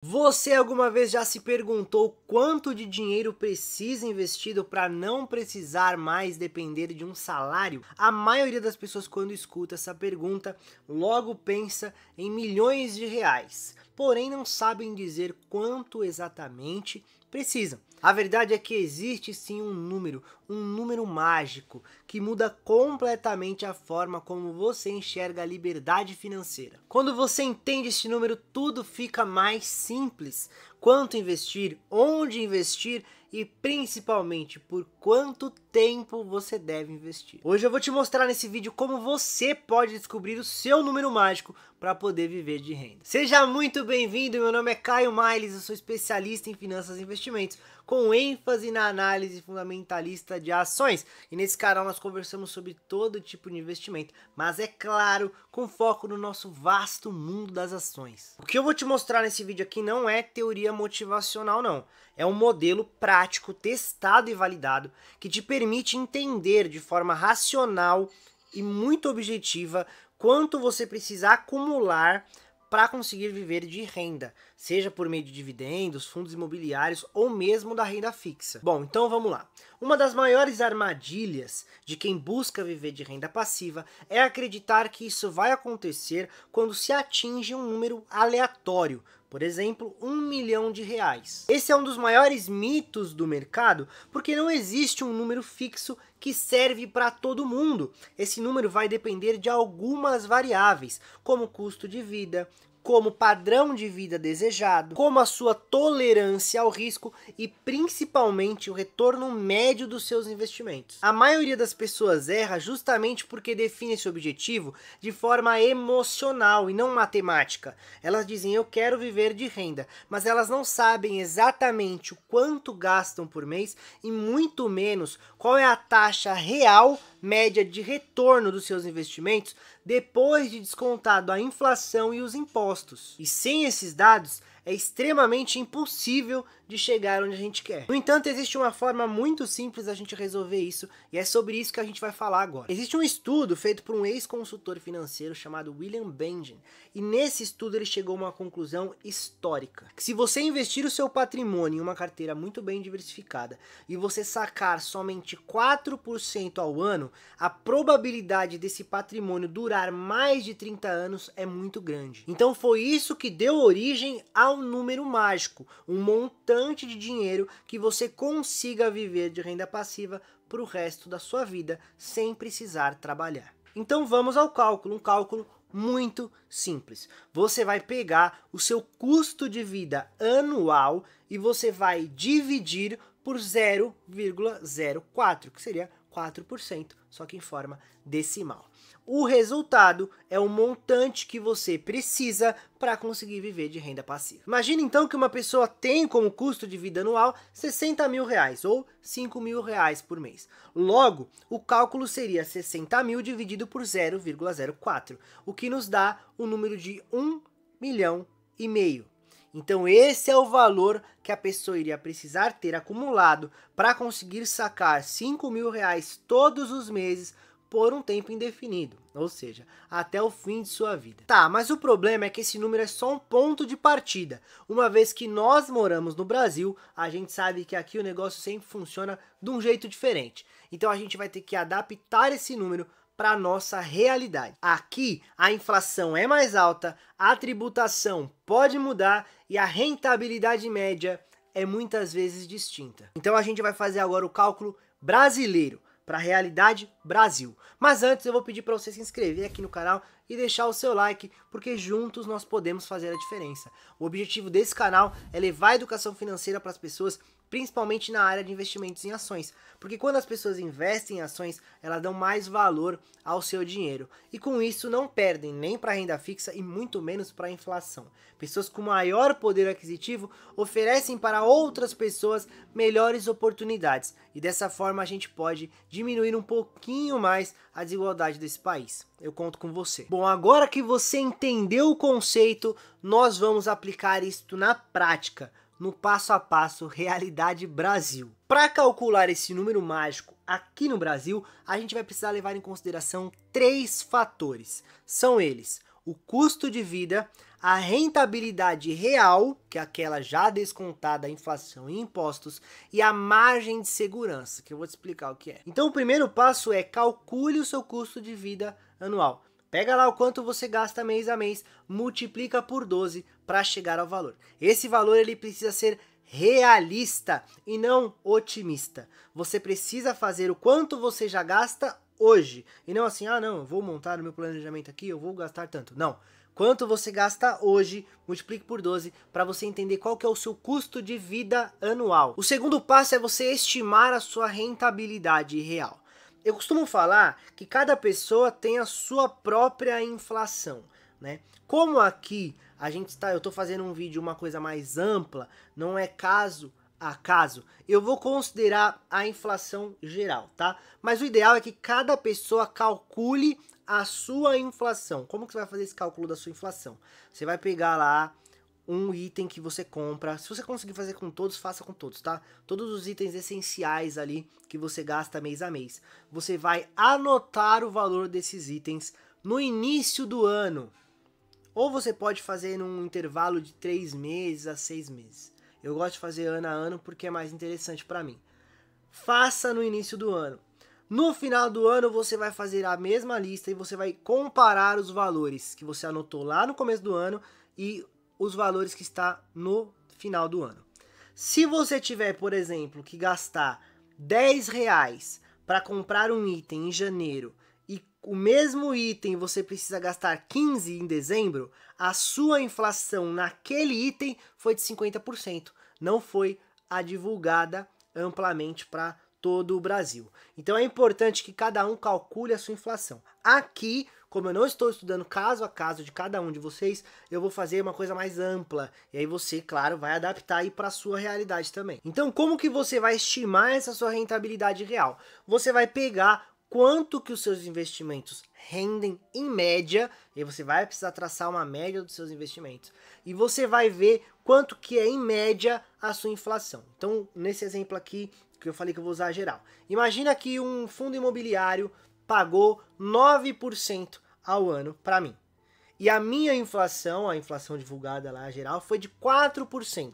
Você alguma vez já se perguntou quanto de dinheiro precisa investido para não precisar mais depender de um salário? A maioria das pessoas, quando escuta essa pergunta, logo pensa em milhões de reais, porém não sabem dizer quanto exatamente precisam. A verdade é que existe sim um número mágico que muda completamente a forma como você enxerga a liberdade financeira. Quando você entende esse número, tudo fica mais simples. Quanto investir, onde investir e principalmente por quanto tempo você deve investir. Hoje eu vou te mostrar nesse vídeo como você pode descobrir o seu número mágico para poder viver de renda. Seja muito bem-vindo, meu nome é Caio Miles, eu sou especialista em finanças e investimentos, com ênfase na análise fundamentalista de ações. E nesse canal nós conversamos sobre todo tipo de investimento, mas é claro, com foco no nosso vasto mundo das ações. O que eu vou te mostrar nesse vídeo aqui não é teoria motivacional não, é um modelo prático, testado e validado, que te permite entender de forma racional e muito objetiva quanto você precisa acumular para conseguir viver de renda, seja por meio de dividendos, fundos imobiliários ou mesmo da renda fixa. Bom, então vamos lá. Uma das maiores armadilhas de quem busca viver de renda passiva é acreditar que isso vai acontecer quando se atinge um número aleatório, por exemplo, R$1 milhão. Esse é um dos maiores mitos do mercado, porque não existe um número fixo que serve para todo mundo. Esse número vai depender de algumas variáveis, como custo de vida, como padrão de vida desejado, como a sua tolerância ao risco e principalmente o retorno médio dos seus investimentos. A maioria das pessoas erra justamente porque define esse objetivo de forma emocional e não matemática. Elas dizem eu quero viver de renda, mas elas não sabem exatamente o quanto gastam por mês e muito menos qual é a taxa real média de retorno dos seus investimentos depois de descontado a inflação e os impostos. E sem esses dados, é extremamente impossível de chegar onde a gente quer. No entanto, existe uma forma muito simples da gente resolver isso, e é sobre isso que a gente vai falar agora. Existe um estudo feito por um ex-consultor financeiro chamado William Benjamin, e nesse estudo ele chegou a uma conclusão histórica, que se você investir o seu patrimônio em uma carteira muito bem diversificada, e você sacar somente 4% ao ano, a probabilidade desse patrimônio durar mais de 30 anos é muito grande. Então foi isso que deu origem ao número mágico, um montante de dinheiro que você consiga viver de renda passiva para o resto da sua vida sem precisar trabalhar. Então vamos ao cálculo, um cálculo muito simples. Você vai pegar o seu custo de vida anual e você vai dividir por 0,04, que seria 4%, só que em forma decimal. O resultado é o montante que você precisa para conseguir viver de renda passiva. Imagine então que uma pessoa tem como custo de vida anual R$60 mil ou R$5 mil por mês. Logo, o cálculo seria 60 mil dividido por 0,04, o que nos dá o número de R$1,5 milhão. Então esse é o valor que a pessoa iria precisar ter acumulado para conseguir sacar R$5 mil todos os meses por um tempo indefinido, ou seja, até o fim de sua vida. Tá, mas o problema é que esse número é só um ponto de partida. Uma vez que nós moramos no Brasil, a gente sabe que aqui o negócio sempre funciona de um jeito diferente. Então a gente vai ter que adaptar esse número para a nossa realidade. Aqui a inflação é mais alta, a tributação pode mudar e a rentabilidade média é muitas vezes distinta. Então a gente vai fazer agora o cálculo brasileiro, para a realidade Brasil. Mas antes eu vou pedir para você se inscrever aqui no canal e deixar o seu like, porque juntos nós podemos fazer a diferença. O objetivo desse canal é levar a educação financeira para as pessoas, principalmente na área de investimentos em ações, porque quando as pessoas investem em ações, elas dão mais valor ao seu dinheiro, e com isso não perdem nem para a renda fixa e muito menos para a inflação. Pessoas com maior poder aquisitivo oferecem para outras pessoas melhores oportunidades, e dessa forma a gente pode diminuir um pouquinho mais a desigualdade desse país. Eu conto com você. Bom, agora que você entendeu o conceito, nós vamos aplicar isto na prática, no passo a passo Realidade Brasil. Para calcular esse número mágico aqui no Brasil, a gente vai precisar levar em consideração 3 fatores. São eles: o custo de vida, a rentabilidade real, que é aquela já descontada a inflação e impostos, e a margem de segurança, que eu vou te explicar o que é. Então o primeiro passo é calcule o seu custo de vida anual. Pega lá o quanto você gasta mês a mês, multiplica por 12 para chegar ao valor. Esse valor ele precisa ser realista e não otimista. Você precisa fazer o quanto você já gasta hoje. E não assim, ah não, eu vou montar o meu planejamento aqui, eu vou gastar tanto. Não. Quanto você gasta hoje, multiplique por 12 para você entender qual que é o seu custo de vida anual. O segundo passo é você estimar a sua rentabilidade real. Eu costumo falar que cada pessoa tem a sua própria inflação, né? Como aqui eu estou fazendo um vídeo uma coisa mais ampla, não é caso a caso, eu vou considerar a inflação geral, tá? Mas o ideal é que cada pessoa calcule a sua inflação. Como que você vai fazer esse cálculo da sua inflação? Você vai pegar lá um item que você compra, se você conseguir fazer com todos, faça com todos, tá? Todos os itens essenciais ali que você gasta mês a mês. Você vai anotar o valor desses itens no início do ano. Ou você pode fazer num intervalo de 3 meses a 6 meses. Eu gosto de fazer ano a ano porque é mais interessante para mim. Faça no início do ano. No final do ano você vai fazer a mesma lista e você vai comparar os valores que você anotou lá no começo do ano e os valores que está no final do ano. Se você tiver, por exemplo, que gastar R$10 para comprar um item em janeiro e o mesmo item você precisa gastar 15 em dezembro, a sua inflação naquele item foi de 50%. Não foi a divulgada amplamente para todo o Brasil. Então é importante que cada um calcule a sua inflação. Aqui, como eu não estou estudando caso a caso de cada um de vocês, eu vou fazer uma coisa mais ampla. E aí você, claro, vai adaptar aí para a sua realidade também. Então, como que você vai estimar essa sua rentabilidade real? Você vai pegar quanto que os seus investimentos rendem em média, e você vai precisar traçar uma média dos seus investimentos. E você vai ver quanto que é em média a sua inflação. Então, nesse exemplo aqui, que eu falei que eu vou usar geral. Imagina que um fundo imobiliário pagou 9% ao ano para mim. E a minha inflação, a inflação divulgada lá geral, foi de 4%.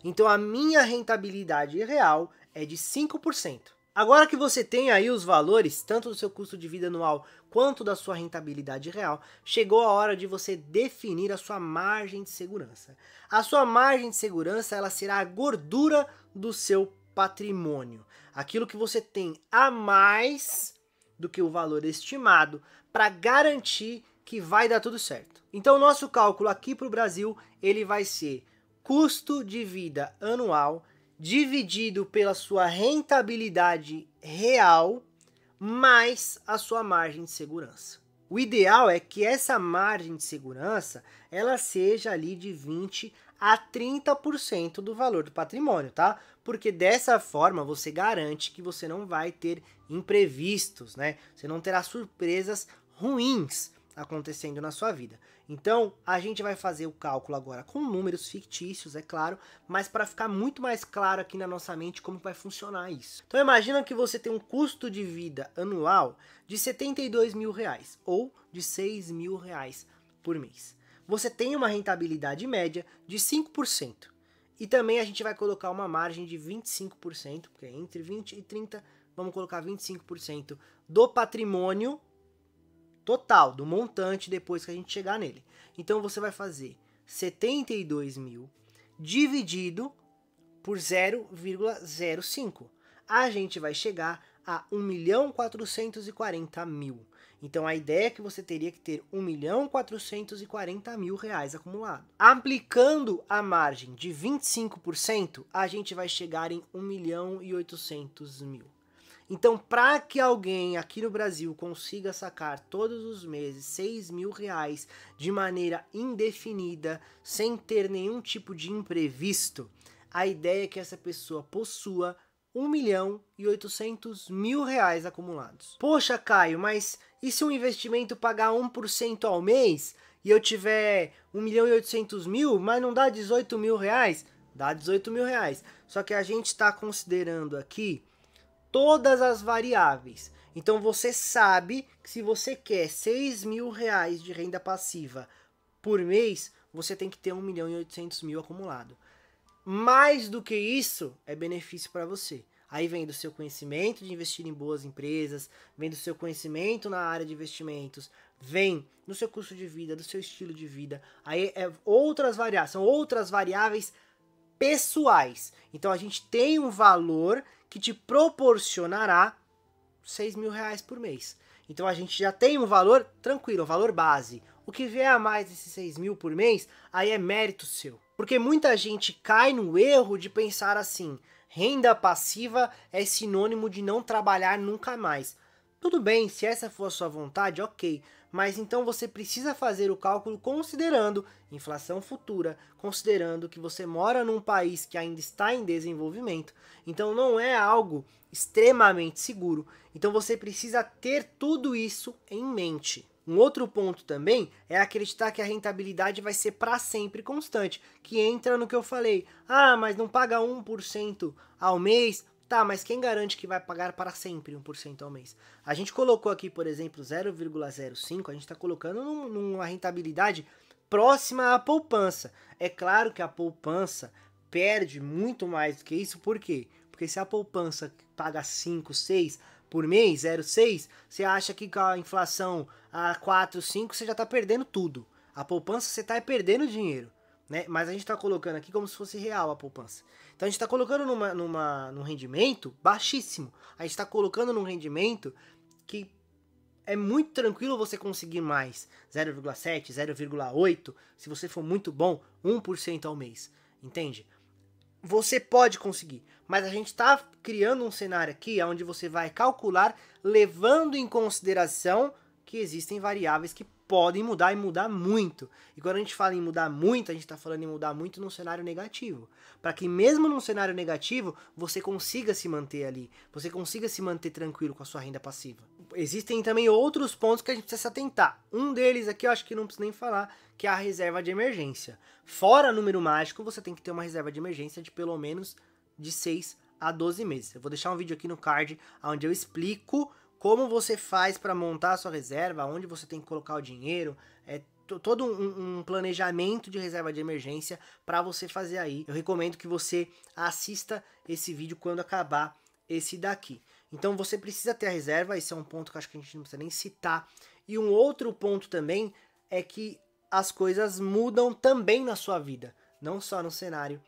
Então a minha rentabilidade real é de 5%. Agora que você tem aí os valores, tanto do seu custo de vida anual quanto da sua rentabilidade real, chegou a hora de você definir a sua margem de segurança. A sua margem de segurança ela será a gordura do seu patrimônio, aquilo que você tem a mais do que o valor estimado para garantir que vai dar tudo certo. Então o nosso cálculo aqui para o Brasil ele vai ser custo de vida anual dividido pela sua rentabilidade real mais a sua margem de segurança. O ideal é que essa margem de segurança ela seja ali de 20 a 30% do valor do patrimônio, tá? Porque dessa forma você garante que você não vai ter imprevistos, né? Você não terá surpresas ruins acontecendo na sua vida. Então, a gente vai fazer o cálculo agora com números fictícios, é claro, mas para ficar muito mais claro aqui na nossa mente como vai funcionar isso. Então, imagina que você tem um custo de vida anual de R$72.000 ou de R$6.000 por mês. Você tem uma rentabilidade média de 5%. E também a gente vai colocar uma margem de 25%, porque é entre 20 e 30, vamos colocar 25% do patrimônio total, do montante depois que a gente chegar nele. Então você vai fazer 72 mil dividido por 0,05. A gente vai chegar a 1.440.000. Então a ideia é que você teria que ter R$1.440.000 acumulado. Aplicando a margem de 25%, a gente vai chegar em 1.800.000. Então, para que alguém aqui no Brasil consiga sacar todos os meses R$6.000 de maneira indefinida, sem ter nenhum tipo de imprevisto, a ideia é que essa pessoa possua R$1.800.000 acumulados. Poxa, Caio, mas e se um investimento pagar 1% ao mês e eu tiver R$1.800.000, mas não dá R$18.000? Dá R$18.000. Só que a gente está considerando aqui todas as variáveis. Então você sabe que se você quer R$6.000 de renda passiva por mês, você tem que ter 1.800.000 acumulado. Mais do que isso, é benefício para você. Aí vem do seu conhecimento de investir em boas empresas, vem do seu conhecimento na área de investimentos, vem do seu custo de vida, do seu estilo de vida. Aí são outras variáveis pessoais. Então a gente tem um valor que te proporcionará R$6.000 por mês. Então a gente já tem um valor tranquilo, um valor base. O que vier a mais desses 6.000 por mês, aí é mérito seu. Porque muita gente cai no erro de pensar assim: renda passiva é sinônimo de não trabalhar nunca mais. Tudo bem, se essa for a sua vontade, ok. Mas então você precisa fazer o cálculo considerando inflação futura, considerando que você mora num país que ainda está em desenvolvimento. Então não é algo extremamente seguro. Então você precisa ter tudo isso em mente. Um outro ponto também é acreditar que a rentabilidade vai ser para sempre constante, que entra no que eu falei. Ah, mas não paga 1% ao mês? Tá, mas quem garante que vai pagar para sempre 1% ao mês? A gente colocou aqui, por exemplo, 0,05, a gente está colocando numa rentabilidade próxima à poupança. É claro que a poupança perde muito mais do que isso, por quê? Porque se a poupança paga 5, 6 por mês, 0,6, você acha que com a inflação a 4, 5, você já está perdendo tudo. A poupança você está perdendo dinheiro, né? Mas a gente está colocando aqui como se fosse real a poupança. Então a gente está colocando num rendimento baixíssimo. A gente está colocando num rendimento que é muito tranquilo você conseguir mais. 0,7, 0,8, se você for muito bom, 1% ao mês. Entende? Você pode conseguir, mas a gente está criando um cenário aqui onde você vai calcular levando em consideração que existem variáveis que podem mudar e mudar muito. E quando a gente fala em mudar muito, a gente está falando em mudar muito num cenário negativo. Para que mesmo num cenário negativo, você consiga se manter ali, você consiga se manter tranquilo com a sua renda passiva. Existem também outros pontos que a gente precisa se atentar. Um deles aqui eu acho que não preciso nem falar, que é a reserva de emergência. Fora número mágico, você tem que ter uma reserva de emergência de pelo menos de 6 a 12 meses. Eu vou deixar um vídeo aqui no card onde eu explico como você faz para montar a sua reserva, onde você tem que colocar o dinheiro, todo um planejamento de reserva de emergência para você fazer aí. Eu recomendo que você assista esse vídeo quando acabar esse daqui. Então você precisa ter a reserva, esse é um ponto que eu acho que a gente não precisa nem citar. E um outro ponto também é que as coisas mudam também na sua vida, não só no cenário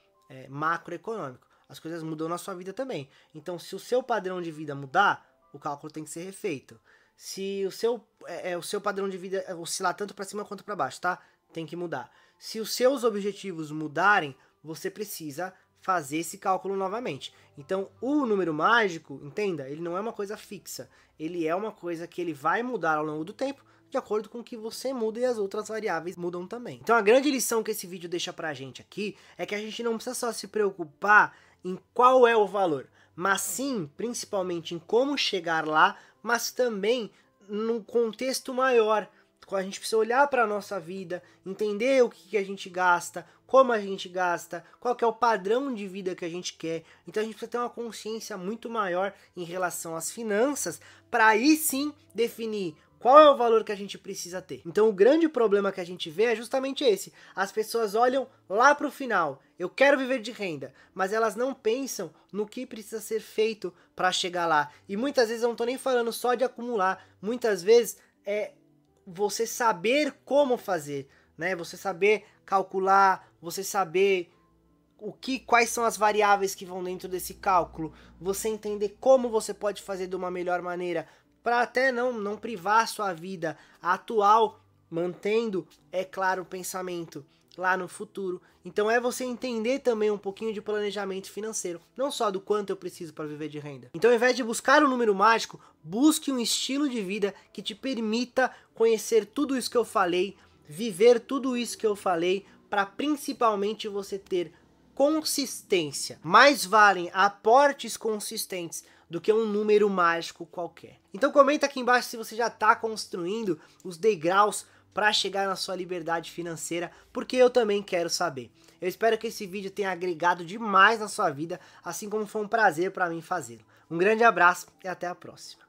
macroeconômico. As coisas mudam na sua vida também. Então se o seu padrão de vida mudar, o cálculo tem que ser refeito. Se o seu padrão de vida oscilar tanto para cima quanto para baixo, tá? Tem que mudar. Se os seus objetivos mudarem, você precisa fazer esse cálculo novamente. Então, o número mágico, entenda, ele não é uma coisa fixa. Ele é uma coisa que ele vai mudar ao longo do tempo, de acordo com o que você muda e as outras variáveis mudam também. Então, a grande lição que esse vídeo deixa pra gente aqui é que a gente não precisa só se preocupar em qual é o valor, mas sim, principalmente em como chegar lá, mas também num contexto maior. A gente precisa olhar para a nossa vida, entender o que a gente gasta, como a gente gasta, qual que é o padrão de vida que a gente quer. Então a gente precisa ter uma consciência muito maior em relação às finanças, para aí sim definir qual é o valor que a gente precisa ter. Então o grande problema que a gente vê é justamente esse. As pessoas olham lá para o final, eu quero viver de renda, mas elas não pensam no que precisa ser feito para chegar lá. E muitas vezes eu não estou nem falando só de acumular, muitas vezes é você saber como fazer, né? Você saber calcular, você saber quais são as variáveis que vão dentro desse cálculo, você entender como você pode fazer de uma melhor maneira, para até não privar a sua vida atual, mantendo, é claro, o pensamento lá no futuro. Então é você entender também um pouquinho de planejamento financeiro, não só do quanto eu preciso para viver de renda. Então ao invés de buscar um número mágico, busque um estilo de vida que te permita conhecer tudo isso que eu falei, viver tudo isso que eu falei, para principalmente você ter consistência. Mais valem aportes consistentes do que um número mágico qualquer. Então comenta aqui embaixo se você já está construindo os degraus para chegar na sua liberdade financeira, porque eu também quero saber. Eu espero que esse vídeo tenha agregado demais na sua vida, assim como foi um prazer para mim fazê-lo. Um grande abraço e até a próxima.